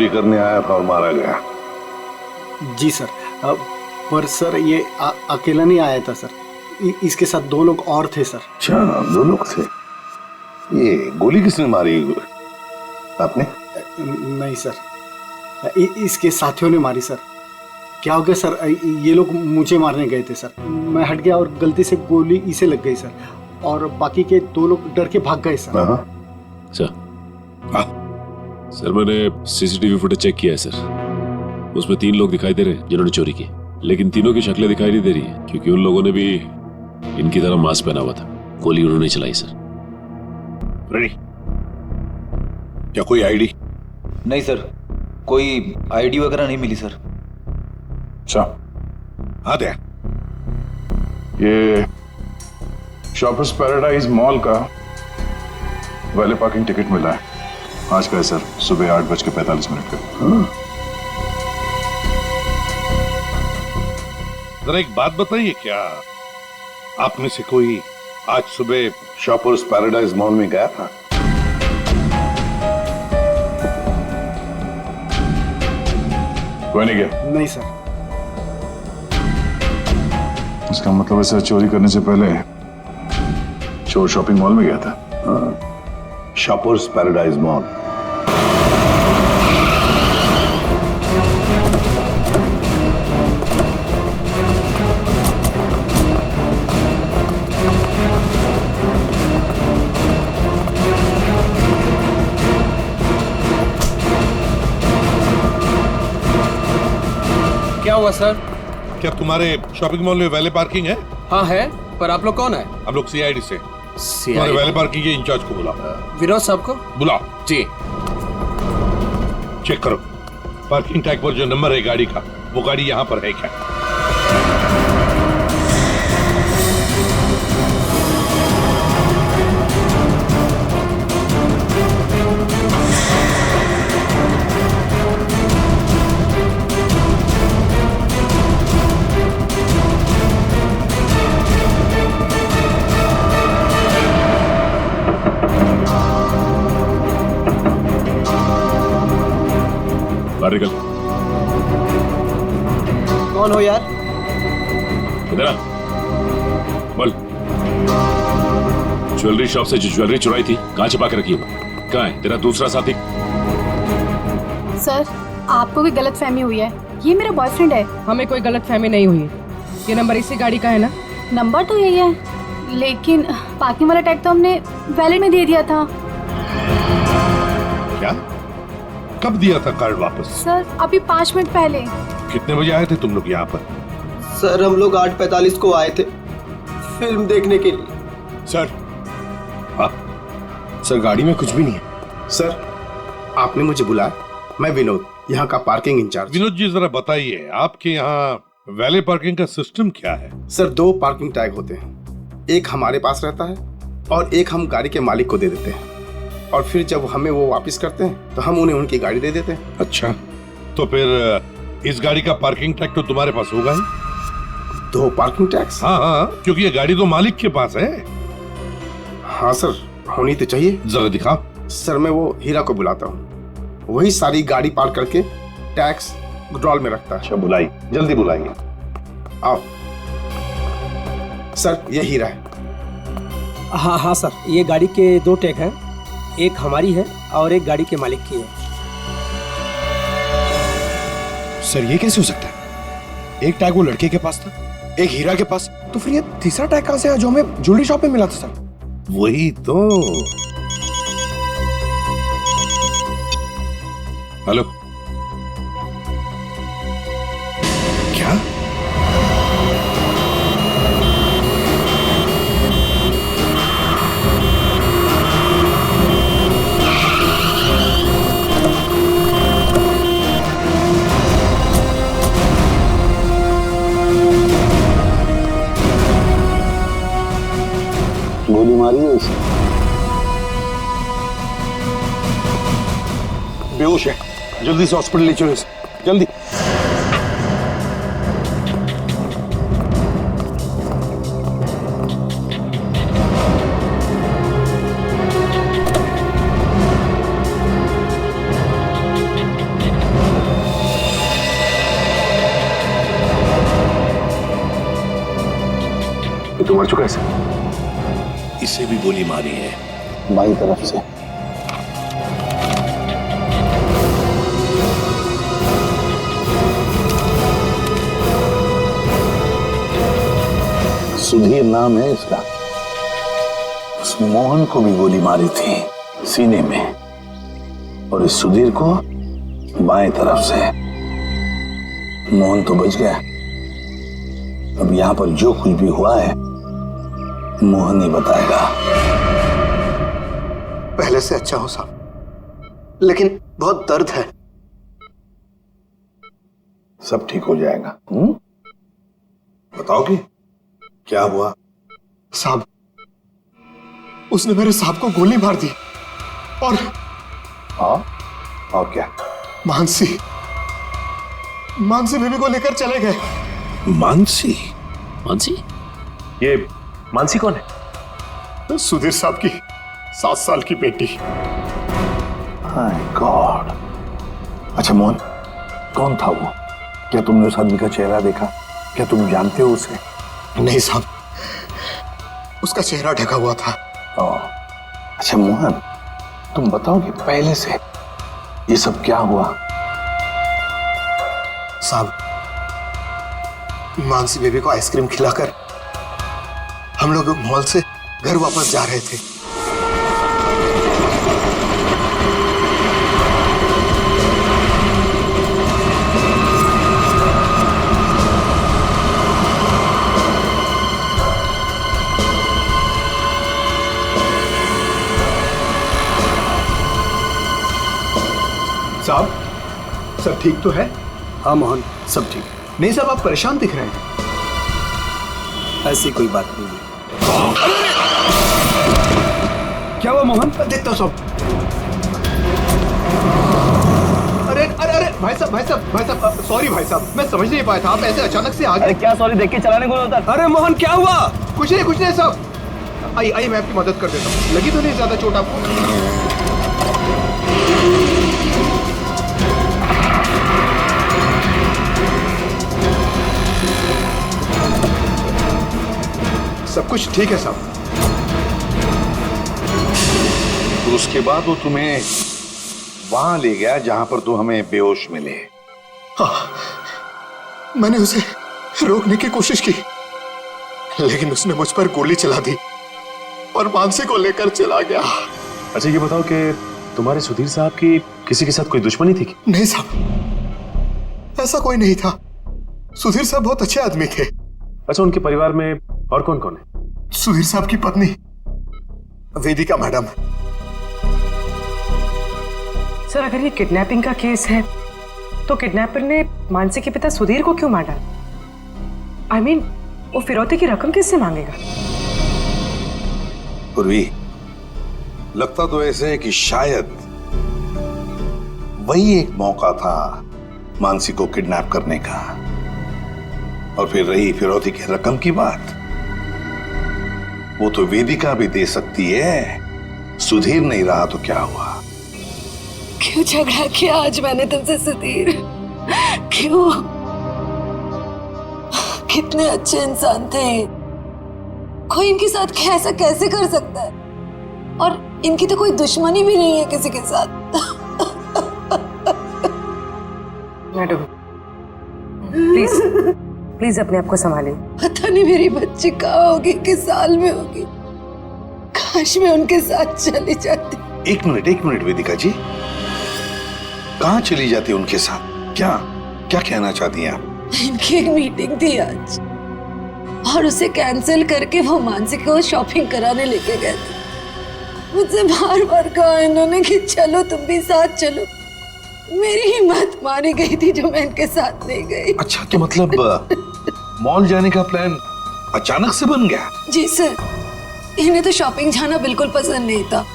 करने आया था और मारा गया। जी सर। पर सर ये अकेला नहीं आया था सर, इसके साथ 2 लोग और थे सर। अच्छा, 2 लोग थे। ये गोली किसने मारी? आपने? नहीं सर, इसके साथियों ने मारी सर। क्या हो गया सर, ये लोग मुझे मारने गए थे सर, मैं हट गया और गलती से गोली इसे लग गई सर, और बाकी के 2 लोग डर के भाग गए सर। सर मैंने सीसीटीवी फुटेज चेक किया है सर, उसमें 3 लोग दिखाई दे रहे हैं जिन्होंने चोरी की, लेकिन तीनों की शक्लें दिखाई नहीं दे रही है क्योंकि उन लोगों ने भी इनकी तरह मास्क पहना हुआ था। गोली उन्होंने चलाई सर। रेडी? क्या कोई आईडी? नहीं सर, कोई आईडी वगैरह नहीं मिली सर। अच्छा, हाँ दे। ये शॉपर्स पैराडाइज मॉल का वैले पार्किंग टिकट मिला है आज का है सर, सुबह 8:45 का। जरा एक बात बताइए, क्या आप में से कोई आज सुबह शॉपर्स पैराडाइज मॉल में गया था? कोई नहीं गया? नहीं सर। इसका मतलब है सर चोरी करने से पहले चोर शॉपिंग मॉल में गया था। Shoppers paradise mall. क्या हुआ सर? क्या तुम्हारे शॉपिंग मॉल में वैले पार्किंग है? हाँ है, पर आप लोग कौन है? हम लोग सीआईडी से। तुम्हारे वैले पार्किंग के इंचार्ज को बुलाओ। विनोद साहब को बुलाओ। जी। चेक करो पार्किंग टैग पर जो नंबर है गाड़ी का, वो गाड़ी यहाँ पर है क्या? बाहर निकल। कौन हो यार? इधर आ। बोल। ज्वेलरी शॉप से जो ज्वेलरी चुराई थी कहाँ छिपा के रखी है? कहाँ है तेरा दूसरा साथी? सर, आपको भी गलत फहमी हुई है, ये मेरा बॉयफ्रेंड है। हमें कोई गलत फहमी नहीं हुई। ये नंबर इसी गाड़ी का है ना? नंबर तो यही है, लेकिन पार्किंग वाला टैग तो हमने वैलेट में दे दिया था। क्या? कब दिया था कार्ड वापस? सर अभी 5 मिनट पहले। कितने बजे आए थे तुम लोग यहाँ पर? सर हम लोग 8:45 को आए थे फिल्म देखने के लिए। सर। हाँ? सर गाड़ी में कुछ भी नहीं है। सर आपने मुझे बुलाया, मैं विनोद, यहाँ का पार्किंग इंचार्ज। विनोद जी जरा बताइए, आपके यहाँ वैले पार्किंग का सिस्टम क्या है? सर 2 पार्किंग टैग होते हैं, एक हमारे पास रहता है और एक हम गाड़ी के मालिक को दे देते हैं, और फिर जब हमें वो वापस करते हैं तो हम उन्हें उनकी गाड़ी दे देते हैं। अच्छा, तो फिर इस गाड़ी का पार्किंग टैग तो तुम्हारे पास होगा ही? 2 पार्किंग टैक्स? हाँ हाँ, क्योंकि ये गाड़ी तो मालिक के पास है। हाँ सर, होनी तो चाहिए। जरा दिखाओ। सर मैं वो हीरा को बुलाता हूँ, वही सारी गाड़ी पार्क करके टैक्स ड्रॉल में रखता है। अच्छा बुलाइए, जल्दी बुलाइए। आओ। सर ये हीरा है। हाँ हाँ सर, ये गाड़ी के 2 टैग हैं, एक हमारी है और एक गाड़ी के मालिक की है। सर ये कैसे हो सकता है? एक टैग वो लड़के के पास था, एक हीरा के पास, तो फिर ये तीसरा टैग कहाँ से आया जो हमें ज्वेलरी शॉप में मिला था? सर वही तो। हेलो, क्या? गोली मारी है उसे? बेहोश है, जल्दी से हॉस्पिटल ले चलो इसे, जल्दी। तो मर चुका है सर। इसे भी गोली मारी है बाई तरफ से। सुधीर नाम है इसका। उस मोहन को भी गोली मारी थी सीने में, और इस सुधीर को बाएं तरफ से। मोहन तो बच गया। अब यहां पर जो कुछ भी हुआ है मोहन ही बताएगा। पहले से अच्छा हो साहब, लेकिन बहुत दर्द है। सब ठीक हो जाएगा। बताओ कि क्या हुआ? साहब, उसने मेरे साहब को गोली मार दी और और क्या? मानसी बेबी को लेकर चले गए। मानसी? मानसी? ये मानसी कौन है? सुधीर साहब की 7 साल की बेटी। हाय गॉड। अच्छा मोहन, कौन था वो? क्या तुमने उस आदमी का चेहरा देखा? क्या तुम जानते हो उसे? नहीं साहब, उसका चेहरा ढका हुआ था। अच्छा मोहन, तुम बताओ कि पहले से ये सब क्या हुआ? साहब, मानसी बेबी को आइसक्रीम खिलाकर हम लोग मॉल से घर वापस जा रहे थे। साहब, सब ठीक तो है? हाँ मोहन, सब ठीक। नहीं साहब, आप परेशान दिख रहे हैं। ऐसी कोई बात नहीं है। क्या हुआ मोहन? देखता हूँ साहब। अरे अरे अरे भाई साहब, सॉरी भाई साहब, मैं समझ नहीं पाया था, आप ऐसे अचानक से आ गए। क्या सॉरी, देख के चलाने को होता। अरे मोहन, क्या हुआ? कुछ नहीं साहब। आइए मैं आपकी मदद कर देता हूँ। लगी तो नहीं ज्यादा चोट आपको? सब कुछ ठीक है साहब। तो उसके बाद वो तुम्हें वहां ले गया जहां पर तुम हमें बेहोश मिले। हाँ, मैंने उसे रोकने की कोशिश की, लेकिन उसने मुझ पर गोली चला दी और मानसी को लेकर चला गया। अच्छा ये बताओ कि तुम्हारे सुधीर साहब की किसी के साथ कोई दुश्मनी थी? नहीं साहब, ऐसा कोई नहीं था। सुधीर साहब बहुत अच्छे आदमी थे। अच्छा, उनके परिवार में और कौन कौन है? सुधीर साहब की पत्नी वेदिका मैडम। सर, अगर ये किडनैपिंग का केस है तो किडनैपर ने मानसी के पिता सुधीर को क्यों मारा? I mean, वो फिरौती की रकम किससे मांगेगा? पूर्वी, लगता तो ऐसे है कि शायद वही एक मौका था मानसी को किडनैप करने का। और फिर रही फिरौती की रकम की बात, वो तो वेदिका भी दे सकती है। सुधीर नहीं रहा तो क्या हुआ? क्यों झगड़ा किया आज मैंने तुमसे सुधीर? क्यों? कितने अच्छे इंसान थे, कोई इनके साथ ऐसा कैसे कर सकता है? और इनकी तो कोई दुश्मनी भी नहीं है किसी के साथ। मैडम, प्लीज अपने आप को संभालिए। पता नहीं मेरी बच्ची कहाँ होगी, किस साल में होगी। काश मैं उनके साथ चली जाती। एक मिनट वेदिका जी, कहाँ चली जाती उनके साथ? क्या कहना चाहती हैं आप? इनकी एक मीटिंग थी आज और उसे कैंसिल करके वो मानसी को शॉपिंग कराने लेके गए थे। मुझसे बार कहा इन्होंने कि चलो तुम भी साथ चलो। मेरी हिम्मत मारी गई थी जो मैं इनके साथ नहीं गई। अच्छा, तो मतलब मॉल जाने का प्लान अचानक से बन गया? जी सर, इन्हें तो शॉपिंग जाना बिल्कुल पसंद नहीं था।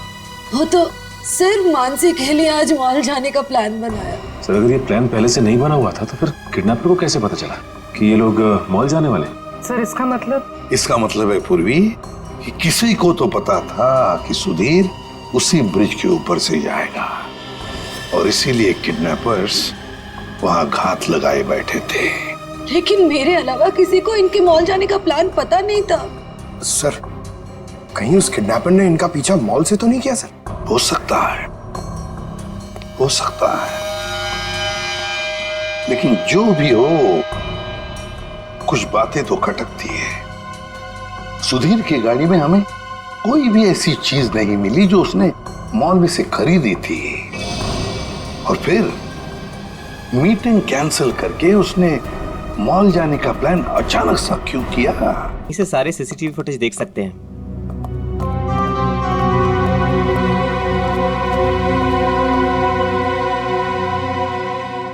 वो तो सिर्फ मानसी के लिए आज मॉल जाने का प्लान बनाया। सर, अगर ये प्लान पहले से नहीं बना हुआ था तो फिर किडनैपर को कैसे पता चला कि ये लोग मॉल जाने वाले? सर, इसका मतलब है पूर्वी कि किसी को तो पता था कि सुधीर उसी ब्रिज के ऊपर से जाएगा, और इसीलिए किडनैपर्स वहां घात लगाए बैठे थे। लेकिन मेरे अलावा किसी को इनके मॉल जाने का प्लान पता नहीं था। सर, कहीं उस किडनैपर ने इनका पीछा मॉल से तो नहीं किया सर? हो सकता है, हो सकता है, लेकिन जो भी हो, कुछ बातें तो खटकती है। सुधीर की गाड़ी में हमें कोई भी ऐसी चीज नहीं मिली जो उसने मॉल में से खरीदी थी, और फिर मीटिंग कैंसिल करके उसने मॉल जाने का प्लान अचानक सा क्यों किया? इसे सारे सीसीटीवी फुटेज देख सकते हैं।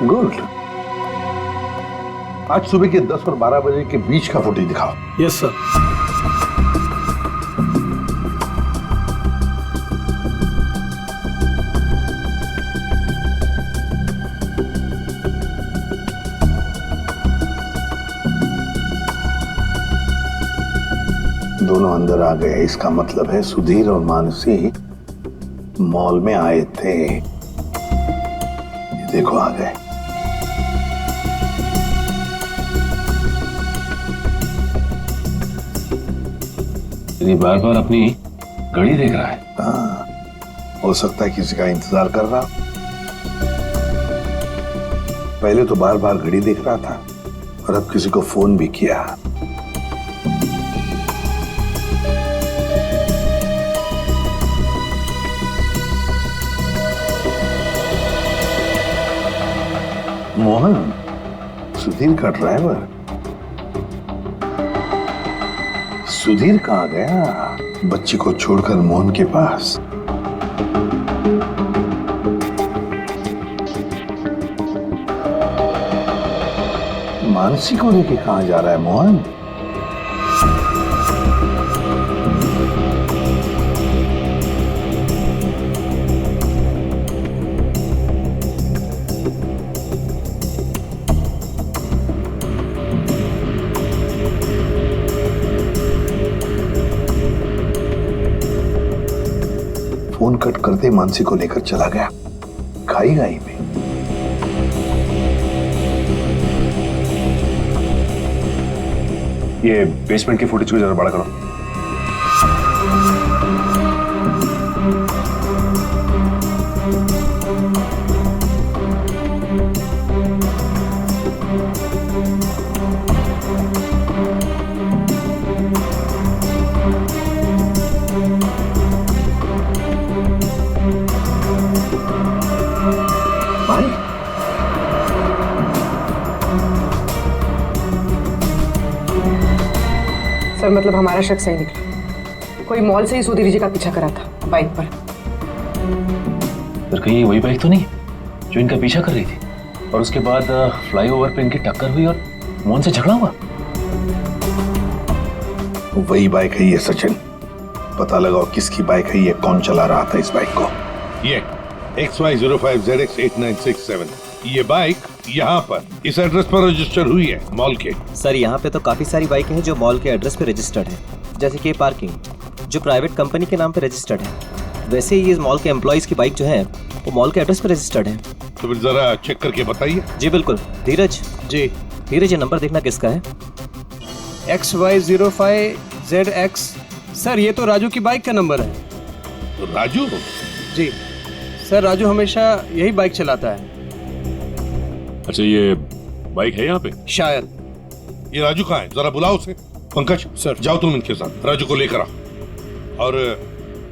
गुड। आज सुबह के 10 और 12 बजे के बीच का फुटेज दिखाओ। Yes sir. दोनों अंदर आ गए, इसका मतलब है सुधीर और मानसी मॉल में आए थे। ये देखो आ गए। ये बार बार अपनी घड़ी देख रहा है। हाँ, हो सकता है किसी का इंतजार कर रहा। पहले तो बार बार घड़ी देख रहा था और अब किसी को फोन भी किया। मोहन, सुधीर का ड्राइवर। सुधीर कहाँ गया? बच्ची को छोड़कर मोहन के पास। मानसी को लेके कहाँ जा रहा है मोहन? फोन कट करते मानसी को लेकर चला गया खाई गाई में। ये बेसमेंट की फुटेज को जरा बड़ा करो। सर मतलब हमारा शक सही निकला, कोई मॉल से ही सुधीर जी का पीछा करा था बाइक पर। पर कहीं वही बाइक तो नहीं जो इनका पीछा कर रही थी और उसके बाद फ्लाईओवर पे इनकी टक्कर हुई और मोहन से झगड़ा हुआ? वही बाइक है ये सचिन। पता लगाओ किसकी बाइक है ये, कौन चला रहा था इस बाइक को। ये XY05ZX8967 ये बाइक यहाँ पर इस एड्रेस पर रजिस्टर हुई है मॉल के। सर यहाँ पे तो काफी सारी बाइकें हैं जो मॉल के एड्रेस पे रजिस्टर्ड है, जैसे कि पार्किंग जो प्राइवेट कंपनी के नाम पे रजिस्टर्ड है। वैसे ही ये मॉल के एम्प्लॉइज की बाइक जो है वो मॉल के एड्रेस पे रजिस्टर्ड है। तो फिर जरा चेक करके बताइए। जी बिल्कुल। धीरज जी। धीरज ये नंबर देखना किसका है? XY05ZX। सर ये तो राजू की बाइक का नंबर है। तो राजू? जी सर, राजू हमेशा यही बाइक चलाता है। अच्छा ये बाइक है यहाँ पे? शायद। ये राजू कहाँ है? जरा बुलाओ उसे। पंकज सर जाओ तुम इनके साथ, राजू को लेकर आओ। और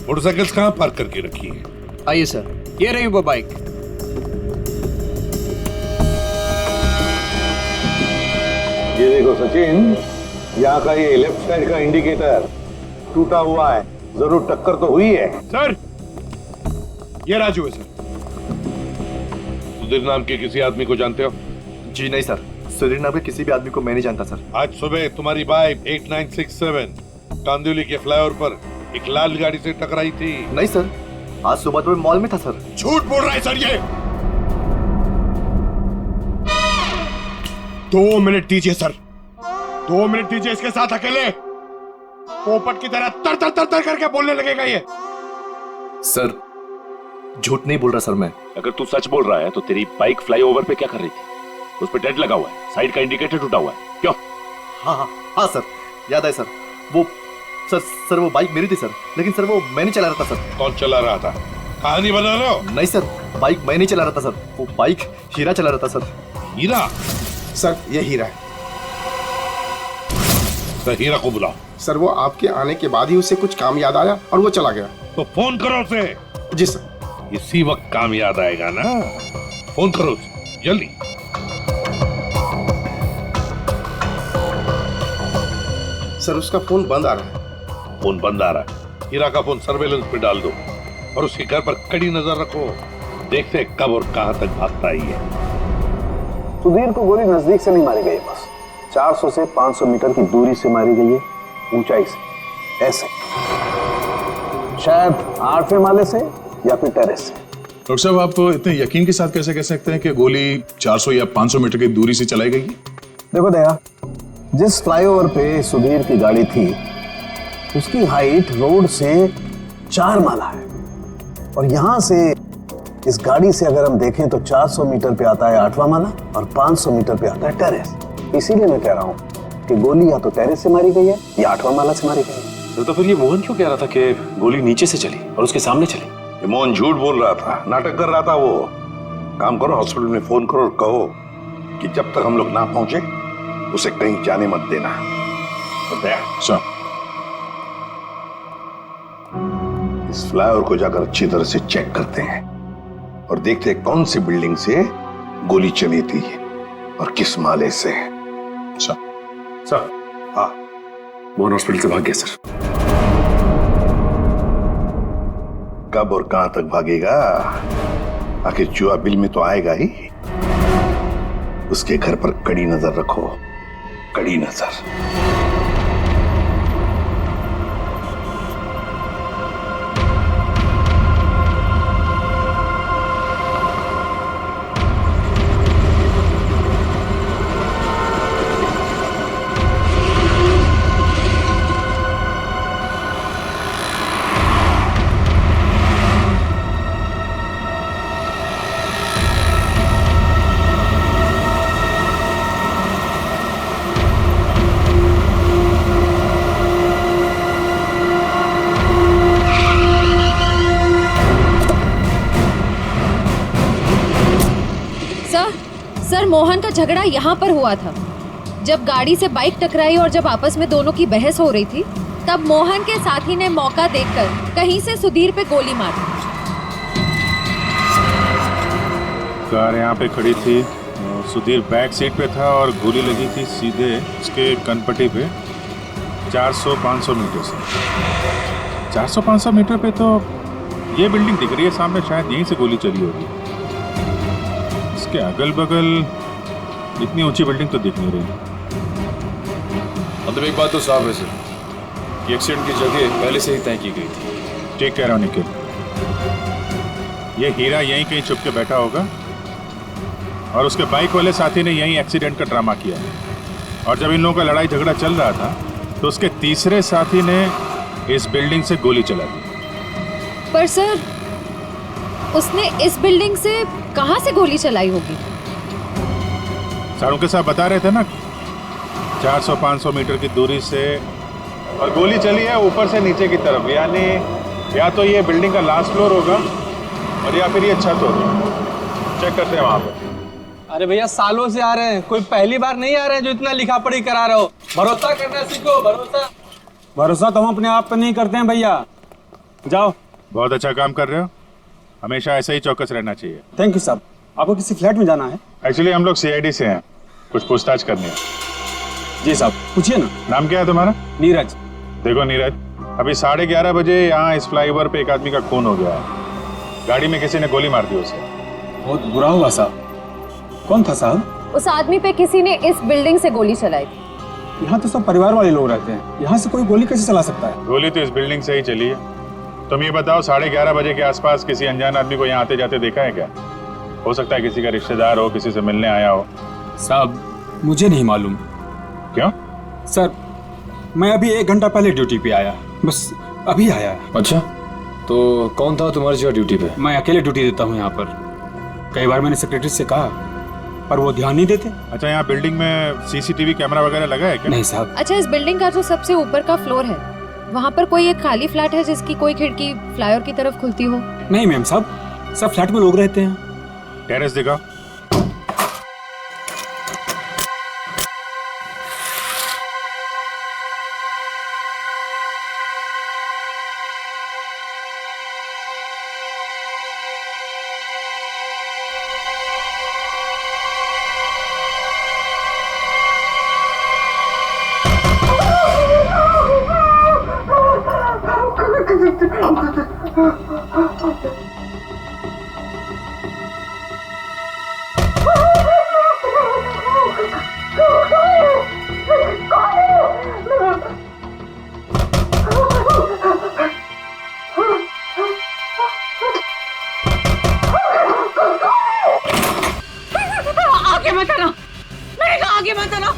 मोटरसाइकिल्स कहाँ पार्क करके रखी है? आइए सर, ये रही वो बाइक। ये देखो सचिन, यहाँ का ये लेफ्ट साइड का इंडिकेटर टूटा हुआ है, जरूर टक्कर तो हुई है। सर ये राजू है सर। सुधीर नाम के किसी आदमी को जानते हो? जी नहीं सर, सुधीर नाम के किसी भी आदमी को मैं नहीं जानता सर। आज सुबह तुम्हारी बाइक 8967 कांदिवली के फ्लाईओवर पर एक लाल गाड़ी से टकराई थी। नहीं सर, आज सुबह तो मैं मॉल में था सर। झूठ बोल रहा है सर ये। 2 मिनट दीजिए सर, 2 मिनट दीजिए इसके साथ अकेले। पोपट की तरह तर तर तर तर करके बोलने लगेगा ये। सर झूठ नहीं बोल रहा सर मैं। अगर तू सच बोल रहा है तो तेरी बाइक फ्लाईओवर पे क्या कर रही थी? उस पे डेंट लगा हुआ है, साइड का इंडिकेटर टूटा हुआ है, क्यों? हाँ हाँ हाँ सर, याद है सर। वो सर वो बाइक मेरी थी सर, लेकिन सर वो मैं नहीं चला रहा था सर। कौन चला रहा था? कहानी बना रहे हो? नहीं सर, बाइक मैं नहीं चला रहा था सर, वो बाइक हीरा चला रहा था सर। हीरा? सर ये हीरा है। तो हीरा को बुलाओ। सर वो आपके आने के बाद ही उसे कुछ काम याद आया और वो चला गया। तो फोन करो उसे। जी सर। इसी वक्त काम याद आएगा ना, फोन करो उसे जल्दी। सर उसका फोन बंद आ रहा है। फोन बंद आ रहा है? हीरा का फोन सर्वेलेंस पे डाल दो और उसके घर पर कड़ी नजर रखो, देखते कब और कहां तक भागता ही है। सुधीर को गोली नजदीक से नहीं मारी गई, बस 400 से 500 मीटर की दूरी से मारी गई है, ऊंचाई से, ऐसे शायद 8वें माले से या फिर टेरेस से। डॉक्टर साहब आप इतने यकीन के साथ कैसे कह सकते हैं कि गोली 400 या 500 मीटर की दूरी से चलाई गई? देखो दया, जिस फ्लाईओवर पे सुधीर की गाड़ी थी उसकी हाइट रोड से 4 माला है, और यहां से इस गाड़ी से अगर हम देखें तो 400 मीटर पे आता है 8वां माला और 500 मीटर पे आता है टेरेस। इसीलिए मैं कह रहा हूं कि गोली या तो टेरेस से मारी गई है या 8वां माला से मारी गई है। तो फिर ये मोहन क्यों कह रहा था कि गोली नीचे से चली और उसके सामने चली? ये मोहन झूठ बोल रहा था, नाटक कर रहा था। वो काम करो, हॉस्पिटल में फोन करो और कहो कि जब तक हम लोग ना पहुंचे उसे कहीं जाने मत देना। सर इस फ्लाईओवर को जाकर अच्छी तरह से चेक करते हैं और देखते हैं कौन सी बिल्डिंग से गोली चली थी और किस माले से। सर हाँ, मोहन हॉस्पिटल से भाग गया सर। कब और कहां तक भागेगा? आखिर जुआ बिल में तो आएगा ही। उसके घर पर कड़ी नजर रखो, कड़ी नजर। सर मोहन का झगड़ा यहाँ पर हुआ था। जब गाड़ी से बाइक टकराई और जब आपस में दोनों की बहस हो रही थी, तब मोहन के साथी ने मौका देखकर कहीं से सुधीर पे गोली मार दी। कार यहाँ पे खड़ी थी, सुधीर बैक सीट पे था और गोली लगी थी सीधे उसके कनपट्टी पे 400-500 मीटर से। 400-500 मीटर पे तो ये बिल्डिंग दिख रही है सामने, शायद यहीं से गोली चली होगी। इसके अगल बगल इतनी ऊंची बिल्डिंग तो दिख नहीं रही। मतलब एक बात तो साफ है सर, ये एक्सीडेंट की जगह पहले से ही तय की गई थी। ठीक कह रहा हूँ निखिल, ये हीरा यहीं कहीं छुप के बैठा होगा और उसके बाइक वाले साथी ने यहीं एक्सीडेंट का ड्रामा किया है। और जब इन लोगों का लड़ाई झगड़ा चल रहा था तो उसके तीसरे साथी ने इस बिल्डिंग से गोली चला दी। पर सर उसने इस बिल्डिंग से कहां से गोली चलाई होगी? सारों के साथ बता रहे थे ना, 400-500 मीटर की दूरी से, और गोली चली है ऊपर से नीचे की तरफ, यानी या तो ये बिल्डिंग का लास्ट फ्लोर होगा और या फिर ये छत होगी। चेक करते हैं वहां पर। अरे भैया सालों से आ रहे हैं, कोई पहली बार नहीं आ रहे हैं जो इतना लिखा पढ़ी करा रहे हो। भरोसा करना सीखो, भरोसा। भरोसा तो हम अपने आप पे नहीं करते हैं भैया। जाओ। बहुत अच्छा काम कर रहे हो, हमेशा ऐसा ही चौकस रहना चाहिए। थैंक यू साहब। आपको किसी फ्लैट में जाना है? एक्चुअली हम लोग सीआईडी से हैं, कुछ पूछताछ करनी है। जी साहब पूछिए ना। नाम क्या है तुम्हारा? नीरज। देखो नीरज, अभी 11:30 बजे यहाँ इस फ्लाईओवर पे एक आदमी का खून हो गया है। गाड़ी में किसी ने गोली मार दी उसे। बहुत बुरा हुआ साहब। कौन था साहब? उस आदमी पे किसी ने इस बिल्डिंग से गोली चलाई थी। यहाँ तो सब परिवार वाले लोग रहते हैं, यहाँ से कोई गोली कैसे चला सकता है? गोली तो इस बिल्डिंग से ही चली है। तुम ये बताओ, 11:30 बजे के आसपास किसी अनजान आदमी को यहाँ आते जाते देखा है क्या? हो सकता है किसी का रिश्तेदार हो, किसी से मिलने आया हो। साहब मुझे नहीं मालूम। क्यों? सर मैं अभी 1 घंटा पहले ड्यूटी पे आया, बस अभी आया। अच्छा, तो कौन था तुम्हारी जगह ड्यूटी पे? मैं अकेले ड्यूटी देता हूँ यहाँ पर। कई बार मैंने सेक्रेटरी से कहा पर वो ध्यान नहीं देते। अच्छा, यहाँ बिल्डिंग में सीसीटीवी कैमरा वगैरह लगा है क्या? नहीं साहब। अच्छा, इस बिल्डिंग का जो सबसे ऊपर का फ्लोर है वहाँ पर कोई एक खाली फ्लैट है जिसकी कोई खिड़की फ्लाईओवर की तरफ खुलती हो? नहीं मैम साहब, सब फ्लैट में लोग रहते हैं। टेरेस दिखाओ। आगे मत आना, मैंने कहा आगे मत आना,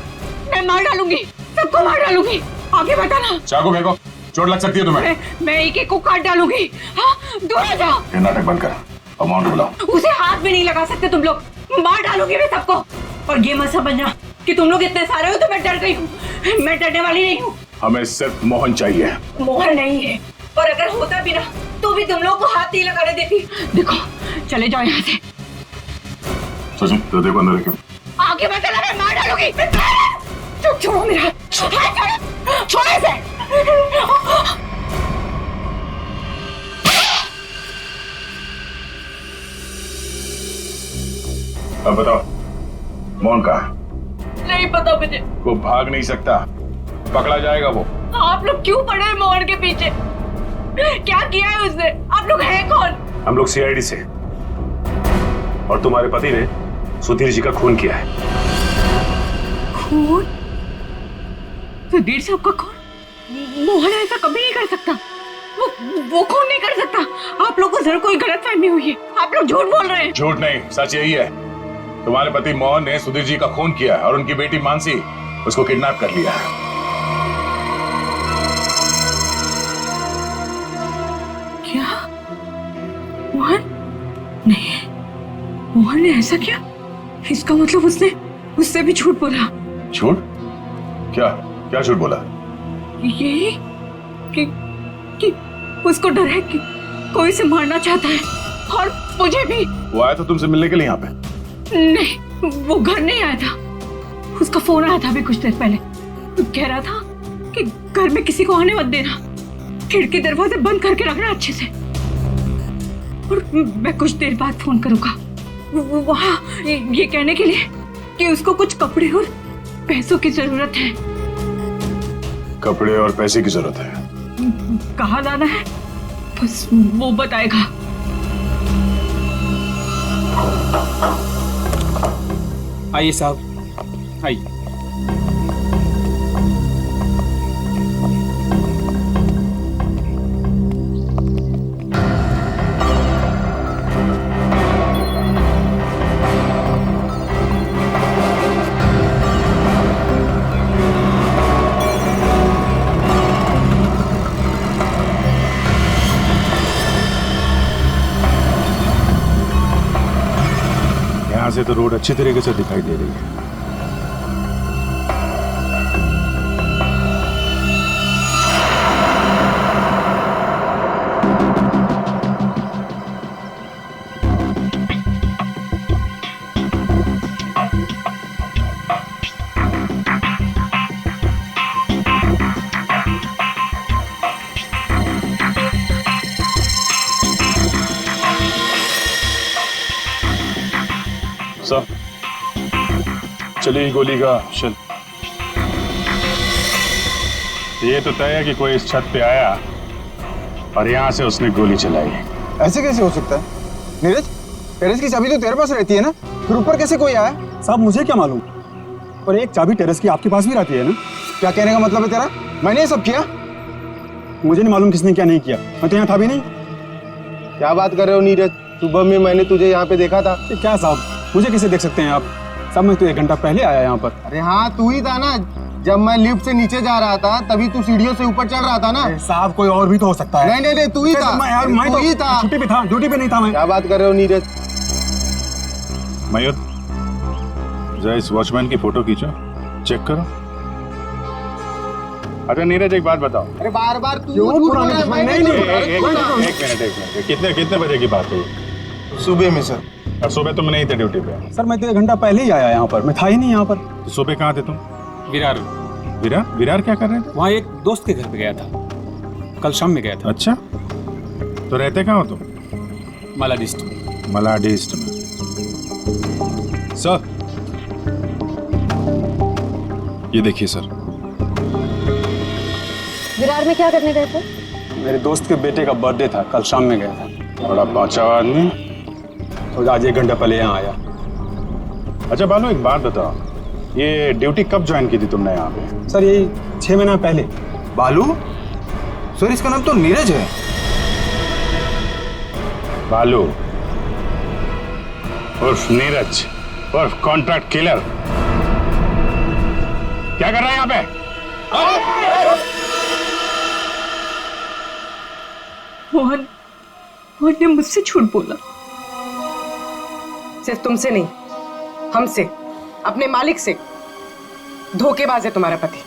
मैं मार डालूंगी, सबको मार डालूंगी, आगे मत आना। चाकू फेंको, चोट लग सकती है तुम्हें। मैं एक एक को काट डालूंगी। हाँ, दूर हो जाओ। ये नाटक बंद कर, अमाउंट बुलाओ। उसे हाथ भी नहीं लगा सकते तुम लोग, मार डालूंगी मैं सबको। और ये मत समझना कि तुम लोग इतने सारे हो तो मैं डर गई हूँ, मैं डरने वाली नहीं हूँ। हमें सिर्फ मोहन चाहिए। मोहन नहीं है, और अगर होता भी ना तो भी तुम लोग को हाथ नहीं लगाने देती। देखो, चले जाओ यहाँ से। सचिन, तो देखो अंदर रखो। आगे मत आना, मैं मार डालूंगी। छोड़ो मेरा हाथ, छोड़ो इसे। अब बताओ, मोहन कहाँ है? नहीं पता मुझे। वो भाग नहीं सकता, पकड़ा जाएगा वो। आप लोग क्यों पड़े हैं मोहन के पीछे? क्या किया है उसने? आप लोग हैं कौन? हम लोग सीआईडी से, और तुम्हारे पति ने सुधीर जी का खून किया है। खून? सुधीर साहब का खून? मोहन ऐसा कभी नहीं कर सकता, वो खून नहीं कर सकता। आप लोग को जरूर कोई गलतफहमी हुई है, आप लोग झूठ बोल रहे हैं। झूठ नहीं, सच यही है। तुम्हारे पति मोहन ने सुधीर जी का खून किया और उनकी बेटी मानसी उसको किडनैप कर लिया है। क्या? मोहन? नहीं, मोहन ने ऐसा किया? इसका मतलब उससे भी झूठ बोला। झूठ? क्या क्या झूठ बोला? यही कि उसको डर है कि कोई से मारना चाहता है, और मुझे भी। वो आया था तुमसे मिलने के लिए यहाँ पे? नहीं, वो घर नहीं आया था। उसका फोन आया था अभी कुछ देर पहले। वो कह रहा था कि घर में किसी को आने मत देना, खिड़की दरवाजे बंद करके रखना अच्छे से, और मैं कुछ देर बाद फोन करूंगा। वहाँ ये कहने के लिए कि उसको कुछ कपड़े और पैसों की जरूरत है। कपड़े और पैसे की जरूरत है? कहाँ लाना है बस वो बताएगा। आइए साहब, आइए। यहाँ से तो रोड अच्छी तरीके से दिखाई दे रही है। सर, चलिए गोली का शल। ये तो तय है कि कोई इस छत पे आया और यहाँ से उसने गोली चलाई। ऐसे कैसे हो सकता है? नीरज, टेरेस की चाबी तो तेरे पास रहती है ना, फिर ऊपर कैसे कोई आया? साहब मुझे क्या मालूम, और एक चाबी टेरेस की आपके पास भी रहती है ना। क्या कहने का मतलब है तेरा? मैंने ये सब किया? मुझे नहीं मालूम किसने क्या नहीं किया, मैं तो यहाँ था भी नहीं। क्या बात कर रहे हो नीरज? सुबह में मैंने तुझे यहाँ पे देखा था। क्या साहब, मुझे कैसे देख सकते हैं आप? साहब मैं तो 1 घंटा पहले आया यहाँ पर। अरे हाँ, तू ही था ना। जब मैं लिफ्ट से नीचे जा रहा था तभी तू सीढ़ियों से ऊपर चढ़ रहा था ना। साहब कोई और भी तो हो सकता है। नहीं नहीं नहीं, तू ही था। मैं तू ही था। छुट्टी पे था, ड्यूटी पे नहीं था मैं। क्या बात कर रहे हो नीरज? मयूर, जरा इस वॉचमैन की फोटो खींचो, चेक करो। अच्छा नीरज एक बात बताओ। अरे बार बार तू क्यों झूठ बोल पुराने रहा है, दुश्मन? मैं नहीं, झूठ नहीं, बोल रहा हूं। एक मिनट कितने बजे की बात है? सुबह में सर। और सुबह तुम नहीं थे ड्यूटी पे? सर मैं तो 1 घंटा पहले ही आया यहाँ पर, मैं था ही नहीं यहाँ पर। तो सुबह कहाँ थे तुम? विरार। विरार? विरार क्या कर रहे थे? वहाँ एक दोस्त के घर पे गया था, कल शाम में गया था। अच्छा, तो रहते कहाँ हो तुम? मलाडिस्ट। मलाडिस्ट में। सर ये देखिए सर। विरार में क्या करने गए थे? मेरे दोस्त के बेटे का बर्थडे था, कल शाम में गया था। बड़ा बाचा आदमी। तो आज 1 घंटा पहले यहाँ आया। अच्छा बालू एक बात बताओ, ये ड्यूटी कब ज्वाइन की थी तुमने यहाँ पे? सर यही 6 महीना पहले। बालू? सर इसका नाम तो नीरज है। बालू उर्फ नीरज उर्फ कॉन्ट्रैक्ट किलर, क्या कर रहा है यहाँ पे? मोहन ने मुझसे झूठ बोला। सिर्फ तुमसे नहीं, हमसे, अपने मालिक से। धोखेबाज है तुम्हारा पति।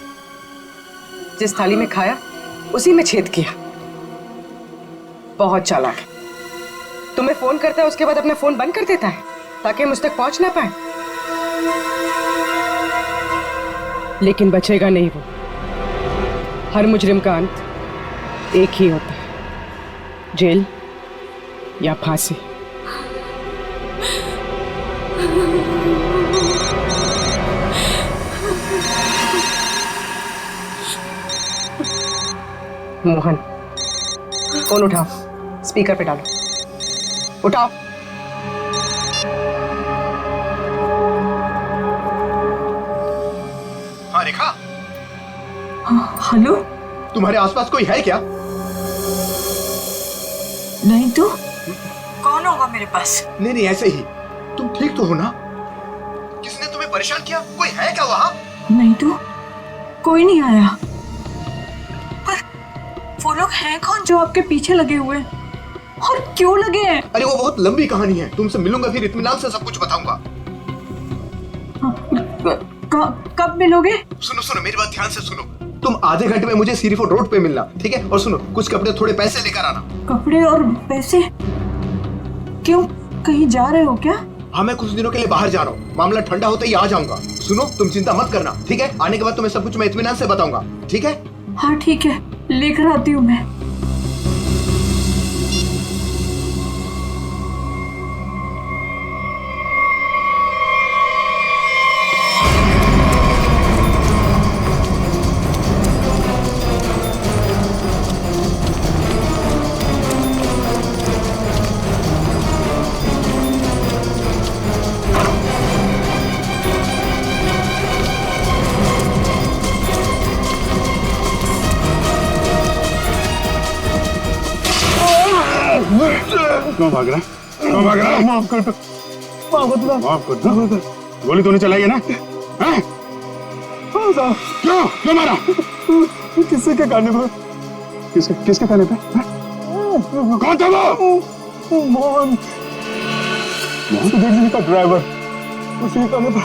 जिस थाली में खाया उसी में छेद किया। बहुत चालाक है। तुम्हें फोन करता है, उसके बाद अपना फोन बंद कर देता है ताकि मुझ तक पहुंच ना पाए। लेकिन बचेगा नहीं वो। हर मुजरिम का अंत एक ही होता है, जेल या फांसी। मोहन फोन उठाओ, स्पीकर पे डालो। उठाओ। हाँ रेखा। हेलो। तुम्हारे आसपास कोई है क्या? नहीं तो कौन होगा मेरे पास? नहीं ऐसे ही। तुम ठीक तो हो ना? किसने तुम्हें परेशान किया? कोई है क्या वहाँ? नहीं तो कोई नहीं आया। पर वो लोग हैं कौन जो आपके पीछे लगे हुए हैं? और क्यों लगे हैं? अरे वो बहुत लंबी कहानी है, तुमसे मिलूंगा फिर इत्मीनान से सब कुछ बताऊंगा। कब मिलोगे? सुनो मेरी बात ध्यान से सुनो। तुम आधे घंटे में मुझे सीरीफोर्ड रोड पे मिलना, ठीक है? और सुनो, कुछ कपड़े थोड़े पैसे लेकर आना। कपड़े और पैसे? क्यों, कहीं जा रहे हो क्या? हाँ मैं कुछ दिनों के लिए बाहर जा रहा हूँ, मामला ठंडा होते ही आ जाऊंगा। सुनो तुम चिंता मत करना, ठीक है? आने के बाद तुम्हें सब कुछ मैं इत्मीनान से बताऊंगा, ठीक है? हाँ ठीक है, लेकर आती हूँ मैं। क्यों भाग रहा है? क्यों भाग रहा है? माफ कर दो। माफ कर दो। गोली तो नहीं चलाई है ना? हैं? क्यों मारा? किसी के कहने पर। किसके कहने पे? कौन था वो? मोहन सुधीर जी का ड्राइवर, उसी के कहने पर।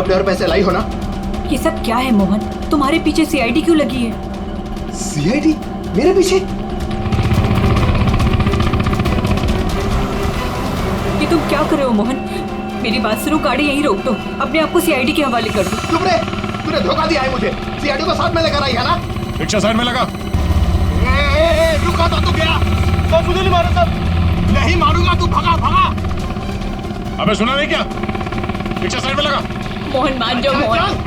रुपए और पैसे लाई हो ना? ये सब क्या है मोहन? तुम्हारे पीछे सीआईडी क्यों लगी है? सीआईडी मेरे पीछे? ये तुम क्या कर रहे हो मोहन? मेरी बात सुनो, गाड़ी यहीं रोक दो, अपने आप को सीआईडी के हवाले कर दो। चुप रे, तूने धोखा दिया है मुझे। सीआईडी को साथ में लेकर आई है ना? रिक्शा साइड में लगा। रुका था तू गया। तो मुझे नहीं मारो सब। नहीं मारूंगा, तू भगा भगा। अबे सुना नहीं क्या? रिक्शा साइड में लगा। मोहन मान जाओ मोहन।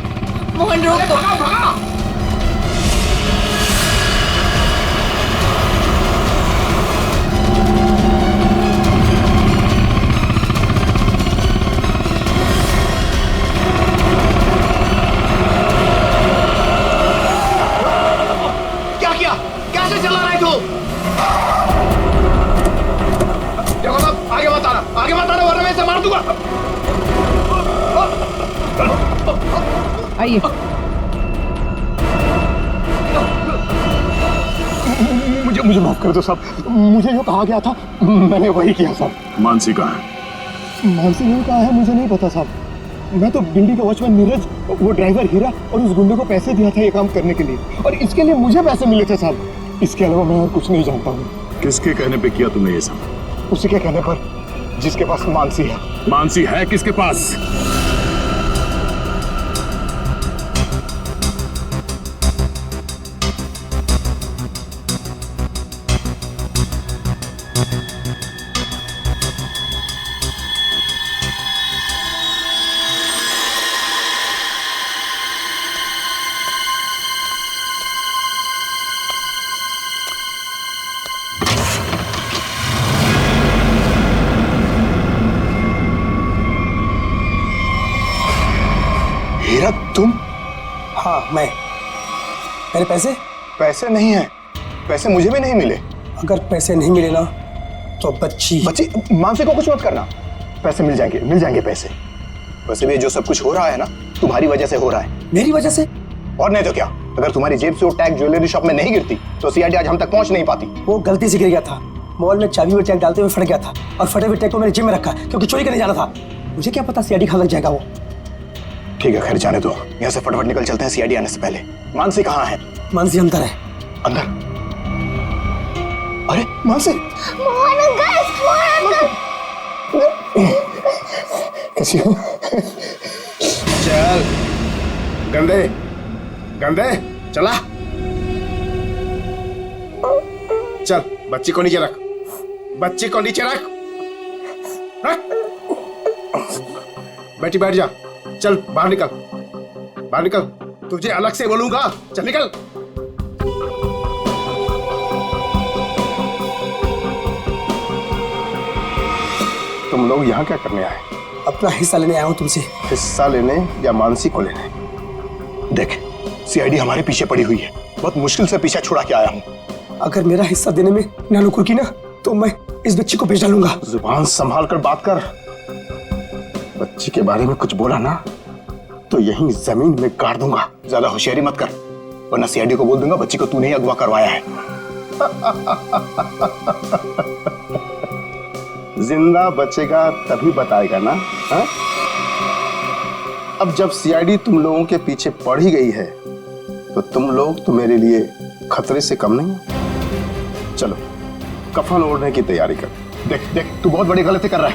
मोहन रोक दो। भगा भगा। क्या किया? कैसे चला रहा है तू? देखो साहब, आगे मत आना वरना मैं इसे मार दूंगा। आइए। मुझे माफ कर दो साहब, मुझे जो कहा गया था मैंने वही किया साहब। मानसी कहाँ है? मानसी ने कहा है मुझे नहीं पता साहब। मैं तो बिल्डिंग का वॉचमैन नीरज, वो ड्राइवर हीरा और उस गुंडे को पैसे दिया था ये काम करने के लिए, और इसके लिए मुझे पैसे मिले थे साहब। इसके अलावा मैं और कुछ नहीं जानता हूँ। किसके कहने पे किया तुमने ये सब? उसी के कहने पर, जिसके पास मानसी है। मानसी है किसके पास? हीरा तुम? हाँ मैं। मेरे पैसे? पैसे नहीं है, पैसे मुझे भी नहीं मिले। अगर पैसे नहीं मिले ना तो बच्ची मानसी को कुछ मत करना, पैसे मिल जाएंगे पैसे। वैसे भी जो सब कुछ हो रहा है ना तुम्हारी वजह से हो रहा है। मेरी वजह से? और नहीं तो क्या, अगर तुम्हारी जेब से वो टैग ज्वेलरी शॉप में नहीं गिरती तो सीआईडी आज हम तक पहुंच नहीं पाती। वो गलती से गिर गया था, मॉल में चाबी में टैग डालते हुए फट गया था, और फटे हुए टैग को मैंने जेब में रखा क्योंकि चोरी करने जाना था। मुझे क्या पता सीआईडी खा लग जाएगा वो। ठीक है खैर जाने दो, यहाँ से फटाफट निकल चलते हैं सीआईडी आने से पहले। मानसी कहाँ है? मानसी अंदर है। अंदर? अरे मानसी! कैसी हो? चल गंदे गंदे चला चल, बच्ची को नीचे रख, बच्ची को नीचे रख। बेटी बैठ जा, चल बाहर निकल, तुझे अलग से बोलूंगा, चल निकल। तुम लोग यहाँ क्या करने आए? अपना हिस्सा लेने आया हूँ तुमसे। हिस्सा लेने या मानसी को लेने? देख सीआईडी हमारे पीछे पड़ी हुई है, बहुत मुश्किल से पीछा छुड़ा के आया हूँ। अगर मेरा हिस्सा देने में नानुकुर की ना तो मैं इस बच्ची को बेच डालूंगा। जुबान संभाल कर बात कर, बच्ची के बारे में कुछ बोला ना तो यहीं जमीन में गाड़ दूंगा। ज्यादा होशियारी मत कर वरना सीआईडी को बोल दूंगा बच्ची को तूने ही अगवा करवाया है। जिंदा बचेगा तभी बताएगा ना। हा? अब जब सीआईडी तुम लोगों के पीछे पड़ ही गई है तो तुम लोग तो मेरे लिए खतरे से कम नहीं हो। चलो कफन ओढ़ने की तैयारी कर। देख देख तू बहुत बड़ी गलती कर रहा है।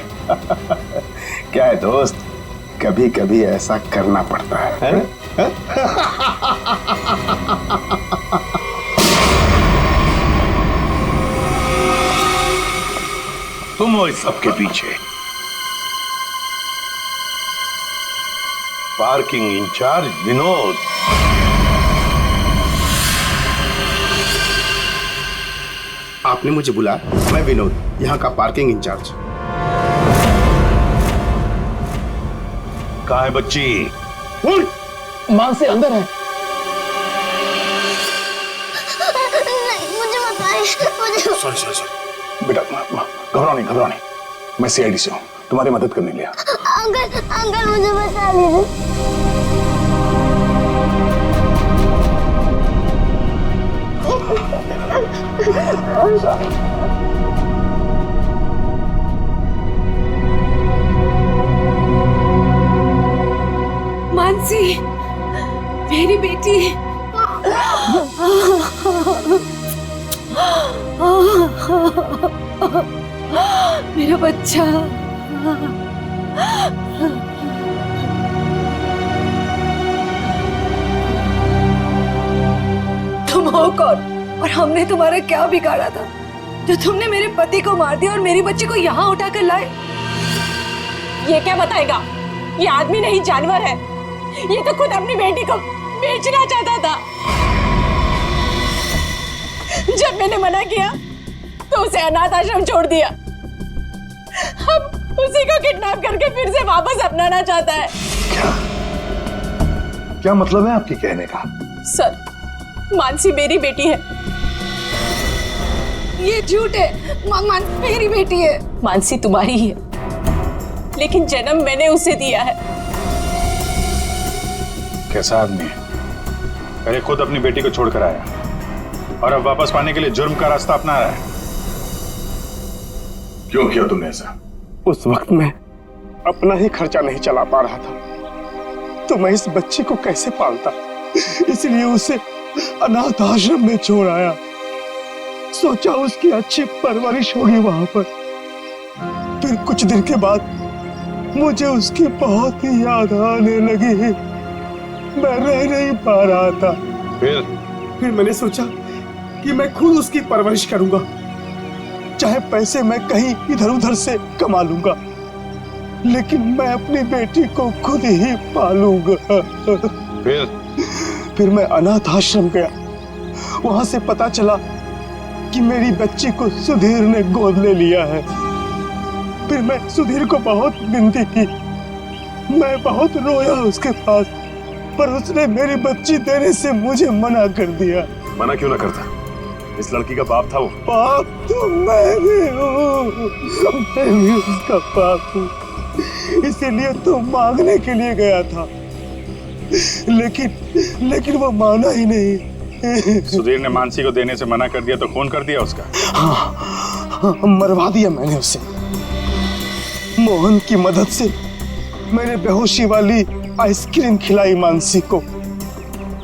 क्या है दोस्त, कभी कभी ऐसा करना पड़ता है? तुम हो इस सबके पीछे? Parking incharge Vinod. आपने मुझे बुलाया? मैं विनोद, यहाँ का पार्किंग इंचार्ज। कहाँ है बच्ची? मानसी अंदर है। मुझे बताइए। सॉरी बेटा, घबराओ नहीं, मैं सीआईडी से हूँ, तुम्हारी मदद करने लिया। अंकल मुझे बता लीजिए। मेरी बेटी। मेरा बच्चा। तुम हो कौन और हमने तुम्हारा क्या बिगाड़ा था जो तुमने मेरे पति को मार दिया और मेरी बच्ची को यहाँ उठाकर लाए? ये क्या बताएगा? ये आदमी नहीं जानवर है। ये तो खुद अपनी बेटी को बेचना चाहता था। जब मैंने मना किया तो उसे अनाथ आश्रम छोड़ दिया। अब उसी को किडनैप करके फिर से वापस अपनाना चाहता है। क्या मतलब है आपके कहने का? सर, मानसी मेरी बेटी है। ये झूठ है। मानसी मेरी बेटी है। मानसी तुम्हारी ही है, लेकिन जन्म मैंने उसे दिया है। कैसा आदमी है? पहले खुद अपनी बेटी को छोड़कर आया और अब वापस पाने के लिए जुर्म का रास्ता अपना रहा है। क्यों किया तुमने ऐसा? उस वक्त मैं अपना ही खर्चा नहीं चला पा रहा था तो मैं इस बच्ची को कैसे पालता, इसलिए उसे अनाथ आश्रम में छोड़ आया। सोचा उसकी अच्छी परवरिश होगी वहां पर। फिर कुछ दिन के बाद मुझे उसकी बहुत ही याद आने लगी। मैं रह नहीं पा रहा था। फिर मैंने सोचा कि मैं खुद उसकी परवरिश करूंगा, चाहे पैसे मैं कहीं इधर उधर से कमा लूंगा, लेकिन मैं अपनी बेटी को खुद ही पालूंगा। फिर मैं अनाथ आश्रम गया। वहां से पता चला कि मेरी बच्ची को सुधीर ने गोद ले लिया है। फिर मैं सुधीर को बहुत विनती की, मैं बहुत रोया उसके पास, पर उसने मेरी बच्ची देने से मुझे मना कर दिया। मना क्यों ना करता? इस लड़की का बाप था वो। बाप तो मैं भी हूँ, मैं भी उसका बाप हूँ, इसीलिए तो मांगने के लिए गया था, लेकिन वो माना ही नहीं। सुधीर ने मानसी को देने से मना कर दिया तो खून कर दिया उसका? हाँ, मरवा दिया मैंने उसे। मोहन की मदद से मैंने बेहोशी वाली आइसक्रीम खिलाई मानसी को,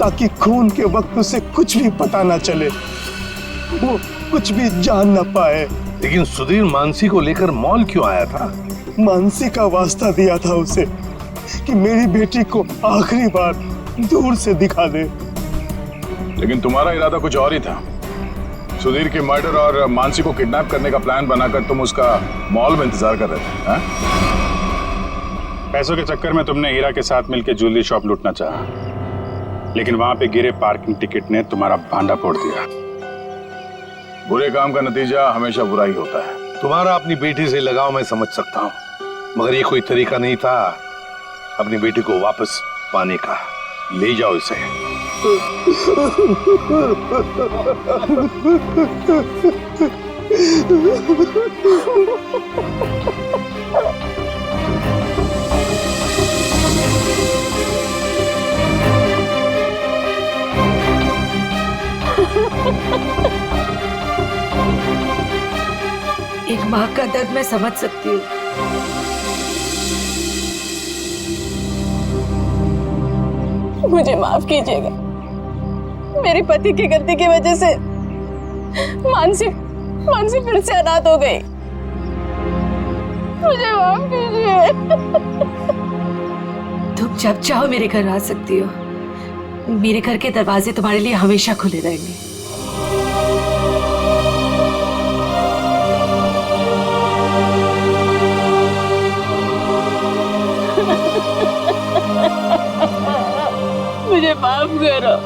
ताकि खून के वक्त उसे कुछ भी पता ना चले, वो कुछ भी जान ना पाए। लेकिन सुधीर मानसी को लेकर मॉल क्यों आया था? मानसी का वास्ता दिया था उसे कि मेरी बेटी को आखिरी बार दूर से दिखा दे। लेकिन तुम्हारा इरादा कुछ और ही था। सुधीर के मर्डर और मानसी को किडनैप करने का प्लान बनाकर तुम उसका मॉल में इंतजार कर रहे थे, हाँ? पैसों के चक्कर में तुमने हीरा के साथ मिलकर ज्वेलरी शॉप लूटना चाहा, लेकिन वहां पे गिरे पार्किंग टिकट ने तुम्हारा भांडा फोड़ दिया। बुरे काम का नतीजा हमेशा बुरा ही होता है। तुम्हारा अपनी बेटी से लगाव मैं समझ सकता हूँ, मगर ये कोई तरीका नहीं था अपनी बेटी को वापस पाने का। ले जाओ इसे। एक माँ का दर्द मैं समझ सकती हूँ। मुझे माफ कीजिएगा, मेरे पति की गलती की वजह से मानसी फिर से अनाथ हो गई। मुझे माफ कीजिए। तुम जब चाहो मेरे घर आ सकती हो। मेरे घर के दरवाजे तुम्हारे लिए हमेशा खुले रहेंगे। मुझे माफ करो।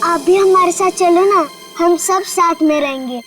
आप भी हमारे साथ चलो ना, हम सब साथ में रहेंगे।